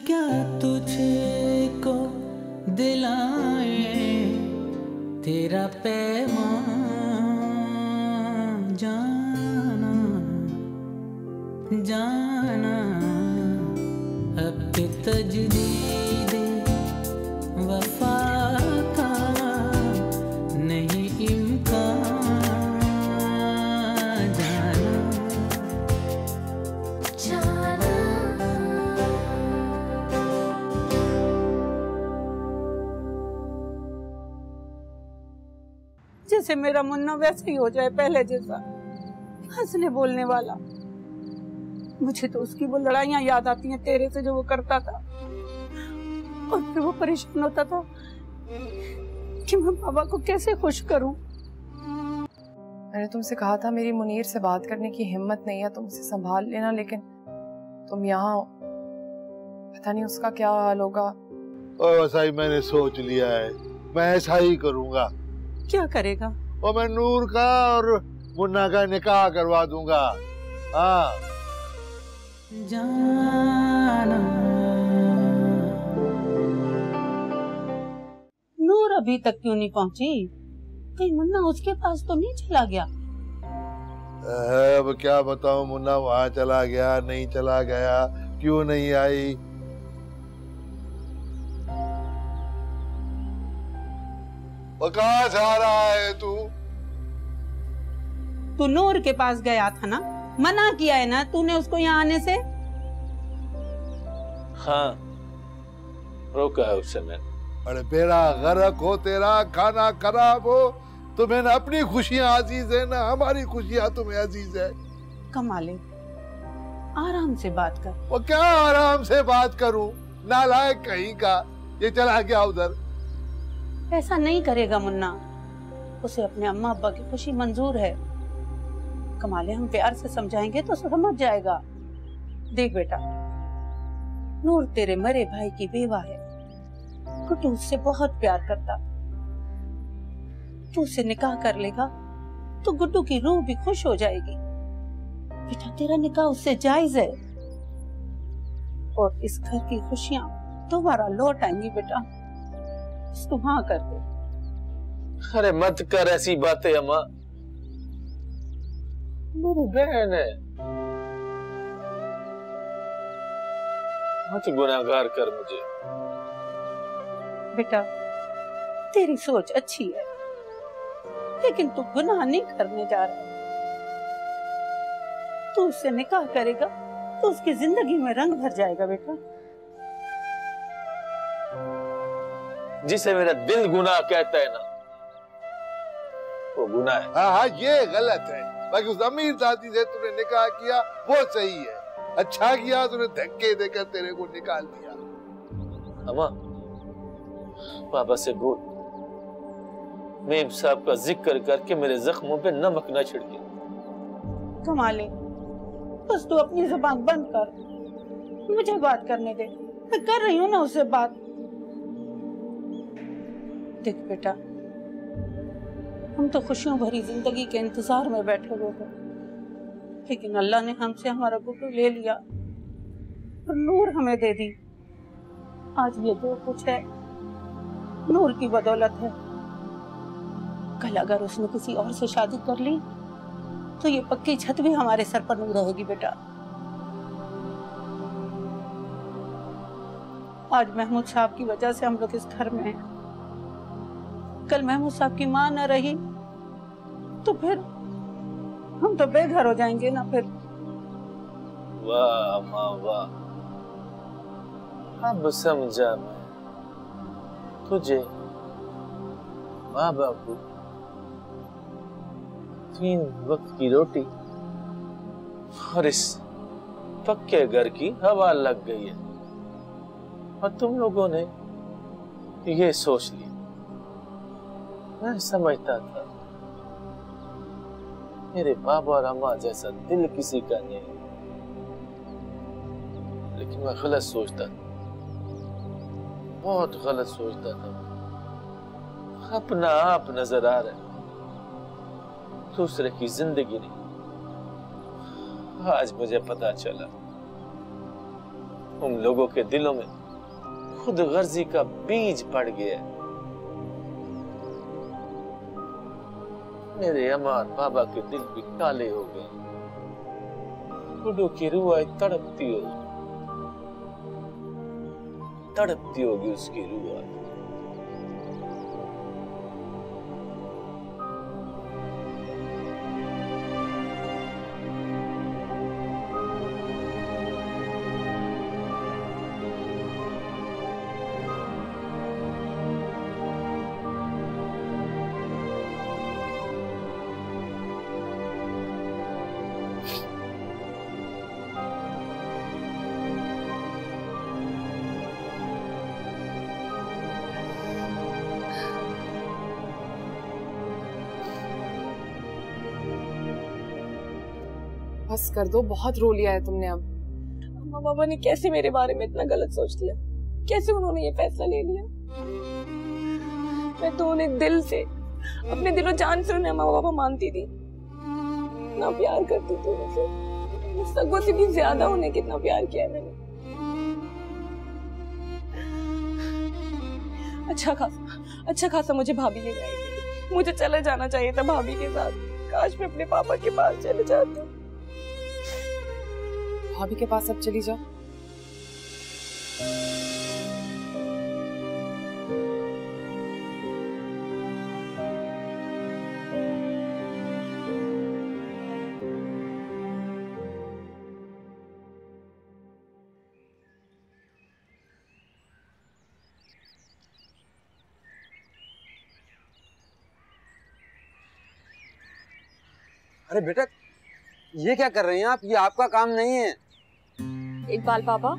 क्या तुझको दिलाए तेरा पैगाम जाना जाना अब के तजदीद वफा का नहीं इम्कान जाना जाना। जैसे मेरा मुन्ना वैसे ही हो जाए पहले जैसा, हंसने बोलने वाला। मुझे तो उसकी वो लड़ाइयां याद आती हैं तेरे से जो वो करता था, और फिर वो परेशान होता था कि मैं बाबा को कैसे खुश करूं। मैंने तुमसे कहा था मेरी मुनीर से बात करने की हिम्मत नहीं है, तुम उसे संभाल लेना, लेकिन तुम यहाँ हो, पता नहीं उसका क्या हाल होगा। और ऐसा ही मैंने सोच लिया है, मैं ऐसा ही करूंगा। क्या करेगा? और मैं नूर का और मुन्ना का निकाह करवा दूंगा। हाँ जाना। नूर अभी तक क्यों नहीं पहुंची? कहीं मुन्ना उसके पास तो नहीं चला गया? अब क्या बताऊं, मुन्ना वहां चला गया नहीं चला गया, क्यों नहीं आई। और कहाँ जा रहा है तू? तू नूर के पास गया था ना, मना किया है ना तूने उसको यहाँ आने से? हाँ, रोका है उससे मैंने। अरे बेड़ा गर्क हो तेरा, खाना खराब हो, तुम्हें ना अपनी खुशियां अजीज है ना हमारी खुशियां तुम्हें अजीज है। कमाले, आराम से बात कर। वो क्या आराम से बात करूं, नालायक कहीं का, ये चला गया उधर। ऐसा नहीं करेगा मुन्ना, उसे अपने अम्मा अब्बा की खुशी मंजूर है। कमाले, हम प्यार से समझाएंगे तो समझ जाएगा। देख बेटा, नूर तेरे मरे भाई की बेवा है, गुड्डू उससे बहुत प्यार करता। तू उससे निकाह कर लेगा तो गुड्डू की रूह भी खुश हो जाएगी। बेटा, तेरा निकाह उससे जायज है और इस घर की खुशियां दोबारा लौट आएंगी। बेटा, इसको हाँ कर दे। अरे मत कर ऐसी बातें अम्मा, मेरी बहन है, मत गुनाहगार कर मुझे। बेटा, तेरी सोच अच्छी है, लेकिन तू गुनाह नहीं करने जा रहा। तू उससे निकाह करेगा तो उसकी जिंदगी में रंग भर जाएगा। बेटा, जिसे मेरा दिल गुनाह कहता है ना, वो गुनाह है। हाँ हाँ, ये गलत है। बाकी उस अमीर दादी से तूने निकाह किया वो सही है, अच्छा किया तूने धक्के देकर तेरे को निकाल दिया। अम्मा, बाबा से बोल मेम साहब का जिक्र करके मेरे जख्मों पे नमक न छिड़के। कमाले, बस तू अपनी जुबान बंद कर, मुझे बात करने दे। मैं कर रही हूँ ना उससे बात। देख बेटा, हम तो खुशियों भरी जिंदगी के इंतजार में बैठे हुए थे, लेकिन अल्लाह ने हमसे हमारा गुड्डू ले लिया और नूर हमें दे दी। आज ये जो कुछ है नूर की बदौलत है। कल अगर उसने किसी और से शादी कर ली तो ये पक्की छत भी हमारे सर पर नहीं रहेगी। बेटा, आज महमूद साहब की वजह से हम लोग इस घर में हैं। कल महमूद साहब की माँ न रही तो फिर हम तो बेघर हो जाएंगे ना। फिर वाह माँ वाह, अब समझा मैं तुझे। माँ बापू 3 वक्त की रोटी और इस पक्के घर की हवा लग गई है, और तुम लोगों ने ये सोच लिया। मैं समझता था मेरे बाबा और अम्मा जैसा दिल किसी का नहीं, लेकिन मैं गलत सोचता था, बहुत गलत सोचता था। अपना आप नजर आ रहा है, दूसरे की जिंदगी नहीं। आज मुझे पता चला उन लोगों के दिलों में खुद गर्जी का बीज पड़ गया है। मेरे अम्मा और बाबा के दिल भी काले हो गए। गुड्डू की रूह तड़पती होगी उसकी रूह। बस कर दो, बहुत रो लिया है तुमने अब। अम्मा पापा ने कैसे मेरे बारे में इतना गलत सोच लिया? कैसे उन्होंने ये फैसला ले लिया? मैं तो उन्हें दिल से, अपने दिलो जान से उन्हें अम्मा पापा मानती थी, इतना प्यार करती थी उनसे। सगों से भी ज्यादा उन्हें कितना प्यार किया है मैंने। अच्छा खासा मुझे भाभी ले गई। मुझे चले जाना चाहिए था भाभी के साथ। काश मैं अपने पापा के पास चले जाती। भाभी के पास अब चली जाओ। अरे बेटा, ये क्या कर रही हैं आप? ये आपका काम नहीं है। इकबाल पापा,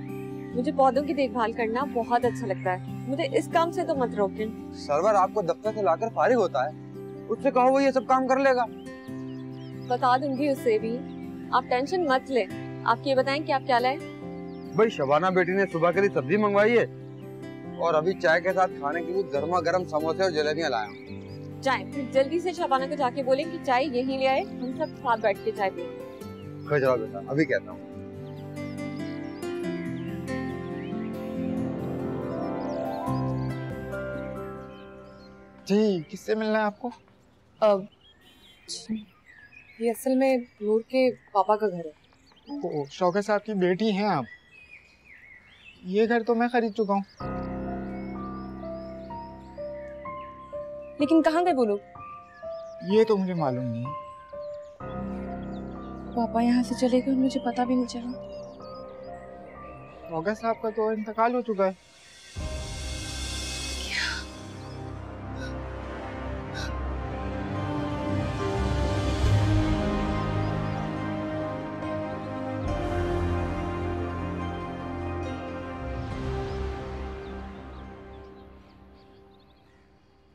मुझे पौधों की देखभाल करना बहुत अच्छा लगता है। मुझे इस काम से तो मत रोकें। सरवर आपको दफ्तर से लाकर फारिग होता है, उससे कहो वो ये सब काम कर लेगा। बता दूंगी उससे भी, आप टेंशन मत ले। आप ये बताएं कि आप क्या लाए? भाई शबाना बेटी ने सुबह के लिए सब्जी मंगवाई है और अभी चाय के साथ खाने के लिए गर्मा गर्म समोसे और जलेबियां लाया हूं। चाय फिर जल्दी से शबाना को जाके बोलें कि चाय यहीं ले आए, हम सब साथ बैठ के चाय पिए। खा जाओ बेटा, अभी कहता हूँ। जी, किससे मिलना है आपको? अब ये असल में नूर के पापा का घर है। ओ, शौकत साहब की बेटी हैं आप? ये घर तो मैं खरीद चुका हूँ। लेकिन कहाँ गए वो लोग? ये तो मुझे मालूम नहीं। पापा यहाँ से चले गए, मुझे पता भी नहीं चला। शौकत साहब का तो इंतकाल हो चुका है।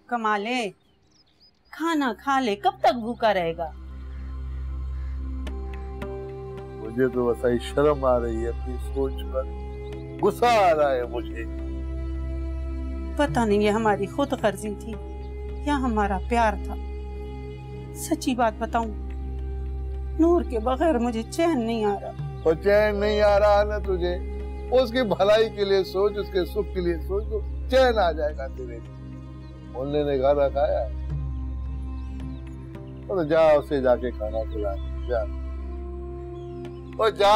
कमाले, खाना खा ले, कब तक भूखा रहेगा? मुझे तो बस ही शर्म आ रही है अपनी सोच पर, गुस्सा आ रहा है मुझे। पता नहीं ये हमारी खुद गर्जी थी या हमारा प्यार था। सच्ची बात बताऊं, नूर के बगैर मुझे चैन नहीं आ रहा। और चैन नहीं आ रहा ना तुझे? उसकी भलाई के लिए सोच, उसके सुख के लिए सोच, तो चैन आ जाएगा तेरे। मोहल्ले ने घर रखाया है, तो जा उसे जाके खाना खिला, जा और जा।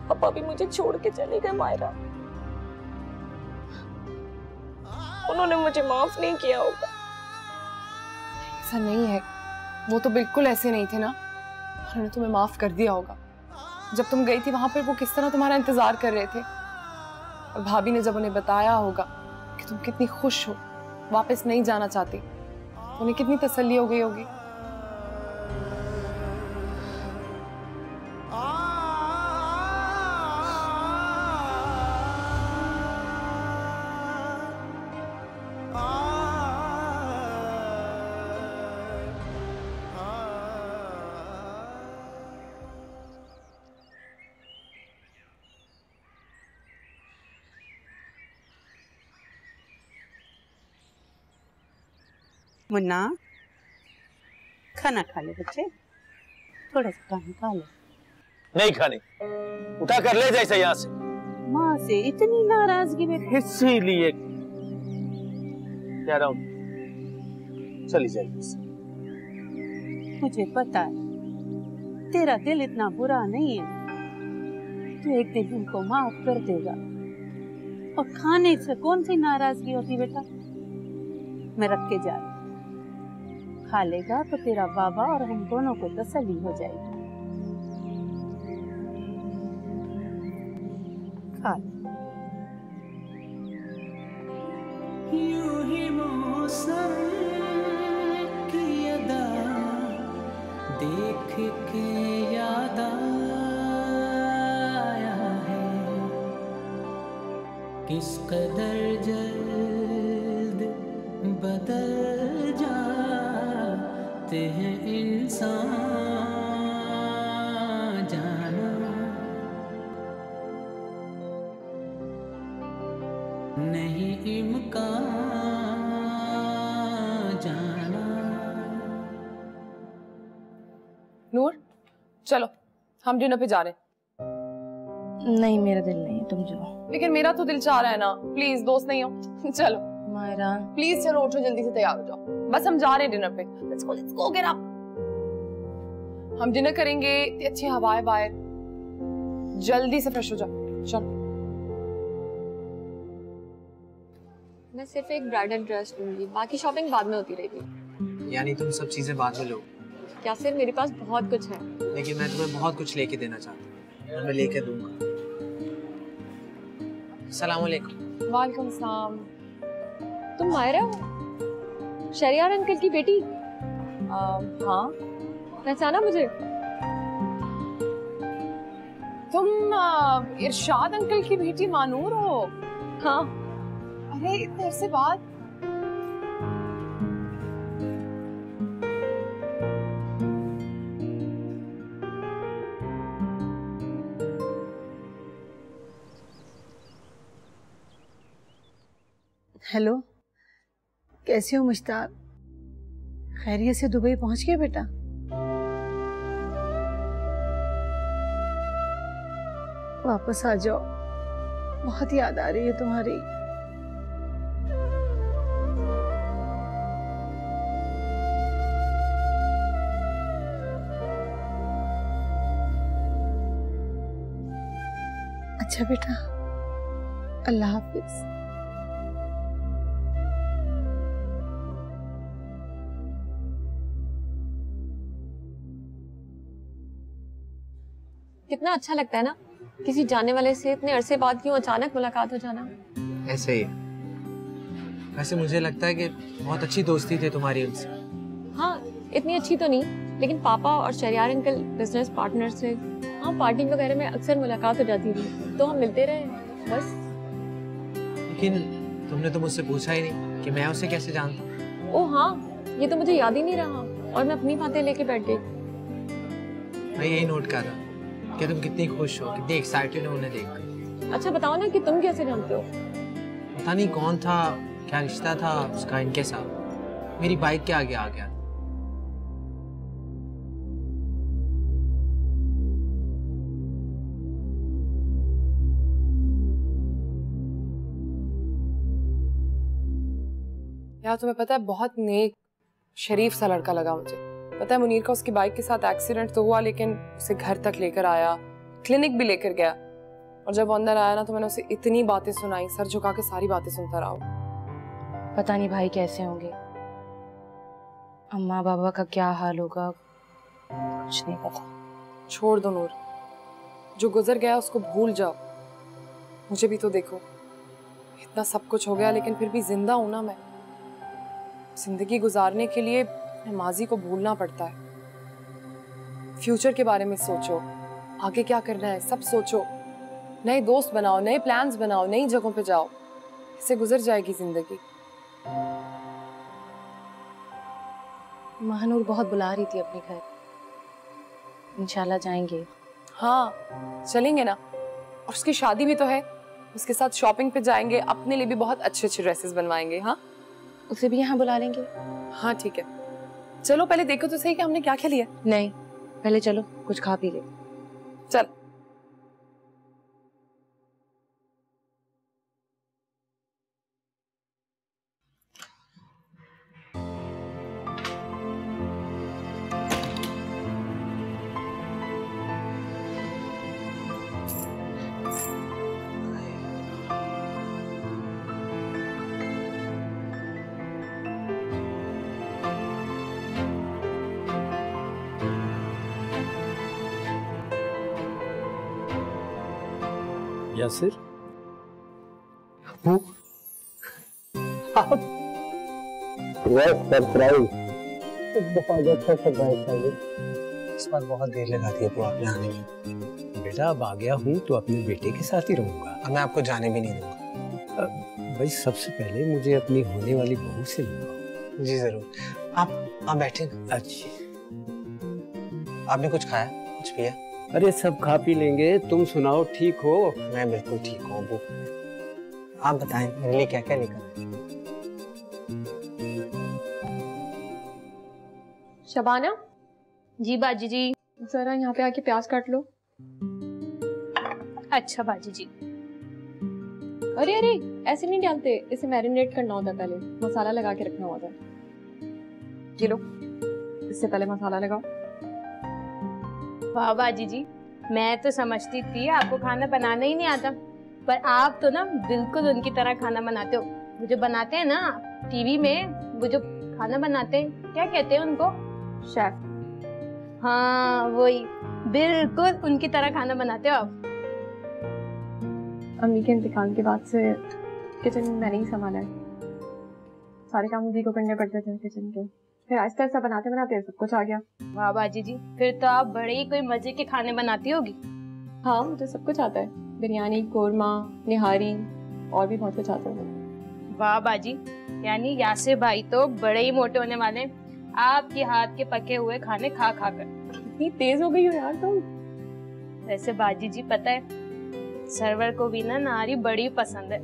पापा भी मुझे छोड़ के चले गए मायरा। उन्होंने मुझे माफ नहीं किया होगा। ऐसा नहीं है, वो तो बिल्कुल ऐसे नहीं थे ना। उन्होंने तुम्हें माफ कर दिया होगा। जब तुम गई थी वहां पर वो किस तरह तुम्हारा इंतजार कर रहे थे, और भाभी ने जब उन्हें बताया होगा कि तुम कितनी खुश हो, वापस नहीं जाना चाहती, उन्हें कितनी तसल्ली हो गई होगी। मुन्ना खाना खा ले बच्चे, थोड़ा सा खाना खा ले। नहीं खानी, उठा कर ले जैसे यहाँ से। माँ से इतनी नाराजगी में इसीलिए कह रहा हूँ चली जाएगी। मुझे पता है तेरा दिल इतना बुरा नहीं है, तू एक दिन उनको माफ कर देगा। और खाने से कौन सी नाराजगी होती बेटा, मैं रख के जा रही, खा लेगा तो तेरा बाबा और हम दोनों को तसल्ली हो जाएगी। खा यूं ही मौसम की अदा देख के याद आया है, किस कदर जल्द बदल जाते हैं इंसान, जाना नहीं इम्कान, जाना। नूर चलो हम डिनर पे जा रहे हैं। नहीं मेरा दिल नहीं है, तुम जाओ। लेकिन मेरा तो दिल चाह रहा है ना, प्लीज दोस्त नहीं हो। चलो मायरा प्लीज चलो उठो, जल्दी से तैयार हो जाओ, बस हम जा रहे हैं डिनर पे। Let's go get up. हम डिनर करेंगे, अच्छी हवाएं बाहर, जल्दी से फ्रेश हो जाओ। चलो मैं सिर्फ एक ब्राइडल ड्रेस लूंगी, बाकी शॉपिंग बाद में होती रहेगी। यानी तुम सब चीजें बाद में लो? क्या सिर्फ मेरे पास बहुत कुछ है। लेकिन मैं तुम्हें बहुत कुछ लेके देना चाहता हूँ और मैं लेके दूंगा। अस्सलाम वालेकुम। वालेकुम सलाम। तुम मायरा हो, शरियार अंकल की बेटी? हाँ पहचाना मुझे? तुम इरशाद अंकल की बेटी मानूर हो? हाँ। अरे इतने अरसे बाद। हेलो, कैसे हो मुश्ताक? खैरियत से दुबई पहुंच गए बेटा? वापस आ जाओ, बहुत याद आ रही है तुम्हारी। अच्छा बेटा, अल्लाह हाफिज। कितना अच्छा लगता है ना, किसी जाने वाले से इतने अरसे बाद क्यों अचानक मुलाकात हो जाना। ऐसे ही। वैसे मुझे लगता है कि बहुत अच्छी दोस्ती थी तुम्हारी उनसे। हाँ इतनी अच्छी तो नहीं, लेकिन पापा और शरियार अंकल बिजनेस पार्टनर थे। हाँ पार्टी वगैरह में अक्सर मुलाकात हो जाती थी, तो हम मिलते रहे बस। लेकिन तुमने तो मुझसे पूछा ही नहीं कि मैं उसे कैसे जानता हूँ। ओह हाँ, ये तो मुझे याद ही नहीं रहा और मैं अपनी बातें लेके बैठ गई। मैं यही नोट कर रहा कि तुम कितनी खुश हो, कितनी एक्साइटेड हो उन्हें देखकर। अच्छा बताओ ना कि तुम कैसे जानते हो? पता नहीं कौन था, क्या रिश्ता था उसका इनके साथ, मेरी बाइक के आगे आ गया। यार तुम्हें पता है, बहुत नेक शरीफ सा लड़का लगा मुझे। पता है मुनीर का उसकी बाइक के साथ एक्सीडेंट तो हुआ, लेकिन उसे घर तक लेकर आया, क्लिनिक भी लेकर गया। और जब अंदर आया ना तो मैंने उसे इतनी बातें सुनाई, सर झुका के सारी बातें सुनता रहा। पता नहीं भाई कैसे होंगे, अम्मा बाबा का क्या हाल होगा, कुछ नहीं पता। छोड़ दो नूर, जो गुजर गया उसको भूल जाओ। मुझे भी तो देखो, इतना सब कुछ हो गया लेकिन फिर भी जिंदा हूं ना मैं। जिंदगी गुजारने के लिए माजी को भूलना पड़ता है। फ्यूचर के बारे में सोचो, आगे क्या करना है सब सोचो, नए दोस्त बनाओ, नए प्लान्स बनाओ, नई जगहों पे जाओ, इससे गुजर जाएगी जिंदगी। महानूर बहुत बुला रही थी अपने घर, इंशाल्लाह जाएंगे। हाँ चलेंगे ना, और उसकी शादी भी तो है, उसके साथ शॉपिंग पे जाएंगे, अपने लिए भी बहुत अच्छे अच्छे ड्रेसेस बनवाएंगे। हाँ उसे भी यहाँ बुला लेंगे। हाँ ठीक है, चलो पहले देखो तो सही कि हमने क्या क्या लिया। नहीं, पहले चलो कुछ खा पी ले। चल। यासिर, सरप्राइज, बहुत अच्छा सरप्राइज था ये। इस बार बहुत देर लगा दी अबू आपने आने में। बेटा अब आ गया हूँ तो अपने बेटे के साथ ही रहूंगा। अब मैं आपको जाने भी नहीं दूंगा। भाई सबसे पहले मुझे अपनी होने वाली बहू से मिलवाओ। जी जरूर, आप बैठे ना। अच्छी, आपने कुछ खाया, कुछ पिया? अरे सब खा पी लेंगे, तुम सुनाओ ठीक हो? मैं बिल्कुल ठीक हूँ अबू। आप बताएं मेरे लिए क्या क्या लेकर आए? शबाना। जी बाजी जी। जरा यहाँ पे आके प्याज काट लो। अच्छा बाजी जी। अरे अरे ऐसे नहीं डालते, इसे मैरिनेट करना होता है, पहले मसाला लगा के रखना होता है। ये लो, इससे पहले मसाला लगाओ। वाह बाजी जी, मैं तो समझती थी आपको खाना बनाना ही नहीं आता, पर आप तो ना बिल्कुल उनकी तरह खाना बनाते हो। वो जो बनाते हैं ना टीवी में, वो जो खाना बनाते हैं, क्या कहते हैं उनको? शेफ। हाँ वही, बिल्कुल उनकी तरह खाना बनाते हो आप। अम्मी के इंतकाल के बाद से किचन मैंने ही संभाला है। सारे काम मुझे को करने पड़ते थे किचन के, फिर आहिस्ता आहिस्ता बनाते बनाते सब कुछ आ गया। वाह बाजी जी, फिर तो आप बड़े ही कोई मजे के खाने बनाती होगी। हाँ मुझे सब कुछ आता है, बिरयानी, कोरमा, निहारी और भी बहुत कुछ आता है। वाह बाजी, यानी यासिर भाई तो बड़े ही मोटे होने वाले हैं आपके हाथ के पके हुए खाने खा खा कर। इतनी तेज हो गई हो यार तुम। वैसे बाजी जी पता है, सरवर को भी ना नारी बड़ी पसंद है।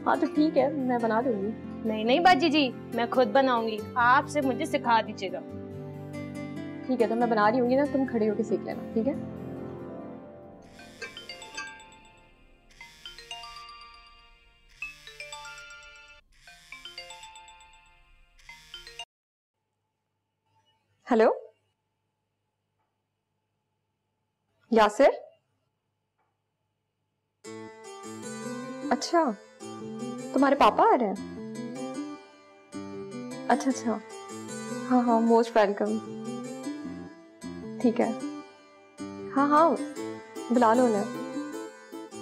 हाँ तो ठीक है, मैं बना दूंगी। नहीं नहीं बाजी जी, मैं खुद बनाऊंगी, आपसे मुझे सिखा दीजिएगा। ठीक है, तो मैं बना रही होंगी ना, तुम खड़े होके सीख लेना, ठीक है? हेलो यासिर। अच्छा तुम्हारे पापा आ रहे हैं? अच्छा अच्छा, हाँ हाँ मोस्ट वेलकम। ठीक है, हाँ हाँ बुला लो उन्हें।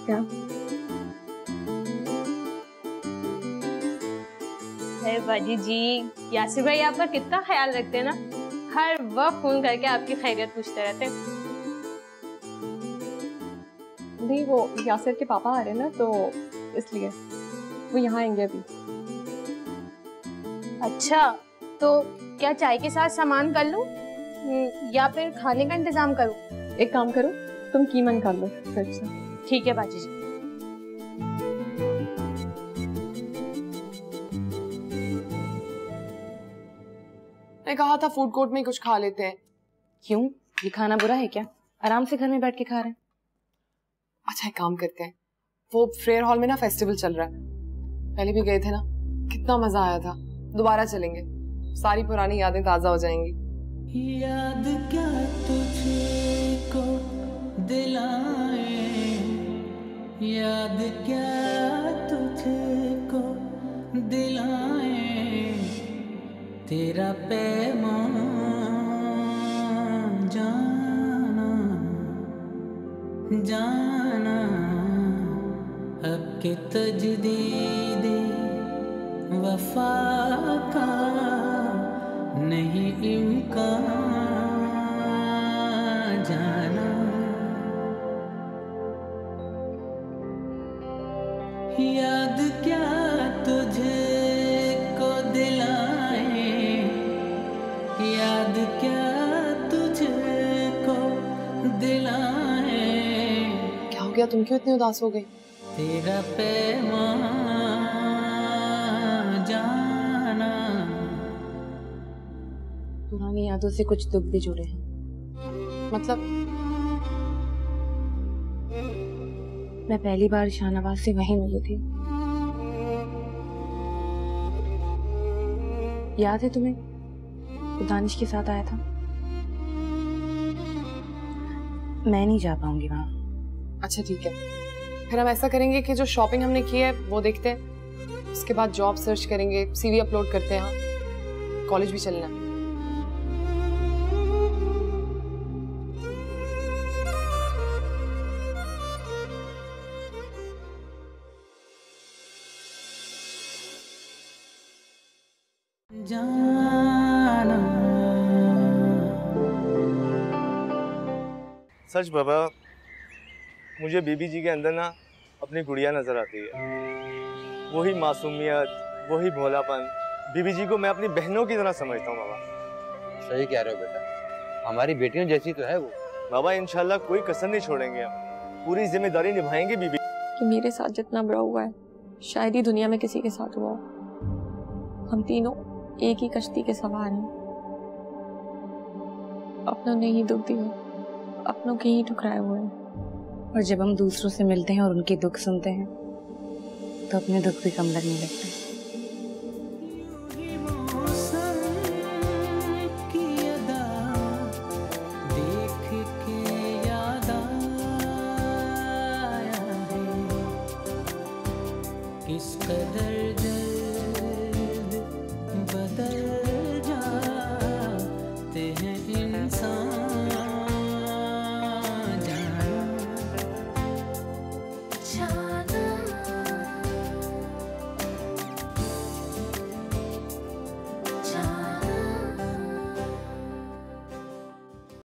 क्या? अरे बाजी जी, यासिर भाई आप पर कितना ख्याल रखते हैं ना, हर वक्त फोन करके आपकी खैरियत पूछते रहते हैं। नहीं वो यासिर के पापा आ रहे हैं ना, तो इसलिए वो यहाँ आएंगे अभी। अच्छा, तो क्या चाय के साथ सामान कर लूं या फिर खाने का इंतजाम करूं? एक काम करो, तुम कीमा निकाल लो फ्रिज से। ठीक है बाजी जी। मैं कहा था फूड कोर्ट में ही कुछ खा लेते हैं। क्यों, ये खाना बुरा है क्या? आराम से घर में बैठ के खा रहे हैं। अच्छा एक काम करते हैं, वो फ्रेयर हॉल में ना फेस्टिवल चल रहा है, पहले भी गए थे ना, कितना मजा आया था, दोबारा चलेंगे, सारी पुरानी यादें ताजा हो जाएंगी। याद क्या तुझको दिलाए, याद क्या तुझको दिलाए, तेरा पैमान जाना जाना, अब के तजदीद वफा का नहीं इम्कान जाना, याद क्या तुझको दिलाए, याद क्या तुझको दिलाए। क्या हो गया, तुम क्यों इतनी उदास हो गई? तेरा पैमान जाना पुरानी यादों से कुछ दुख भी जुड़े हैं। मतलब मैं पहली बार शाहनवाज से वहीं मिली थी। याद है तुम्हें? वो दानिश के साथ आया था। मैं नहीं जा पाऊंगी वहाँ। अच्छा ठीक है, फिर हम ऐसा करेंगे कि जो शॉपिंग हमने की है वो देखते हैं, उसके बाद जॉब सर्च करेंगे, सीवी अपलोड करते हैं, कॉलेज भी चलना है। जाना सच बाबा, मुझे बीबी जी के अंदर ना अपनी गुड़िया नजर आती है। वही मासूमियत, वही भोलापन। बीबी जी को मैं अपनी बहनों की तरह समझता हूँ बाबा। सही कह रहे हो बेटा, हमारी बेटियों जैसी तो है वो। बाबा इंशाल्लाह कोई कसर नहीं छोड़ेंगे, हम पूरी जिम्मेदारी निभाएंगे बीबी। कि मेरे साथ जितना बुरा हुआ है शायद ही दुनिया में किसी के साथ हुआ हो। हम तीनों एक ही कश्ती के सवार हैं, अपनों ने ही दुख दिया, अपनों के ही ठुकराए हुए हैं। और जब हम दूसरों से मिलते हैं और उनके दुख सुनते हैं तो अपने दुख भी कम लगने लगते हैं। किस कदर जल्द बदल जाते हैं इंसान। जाना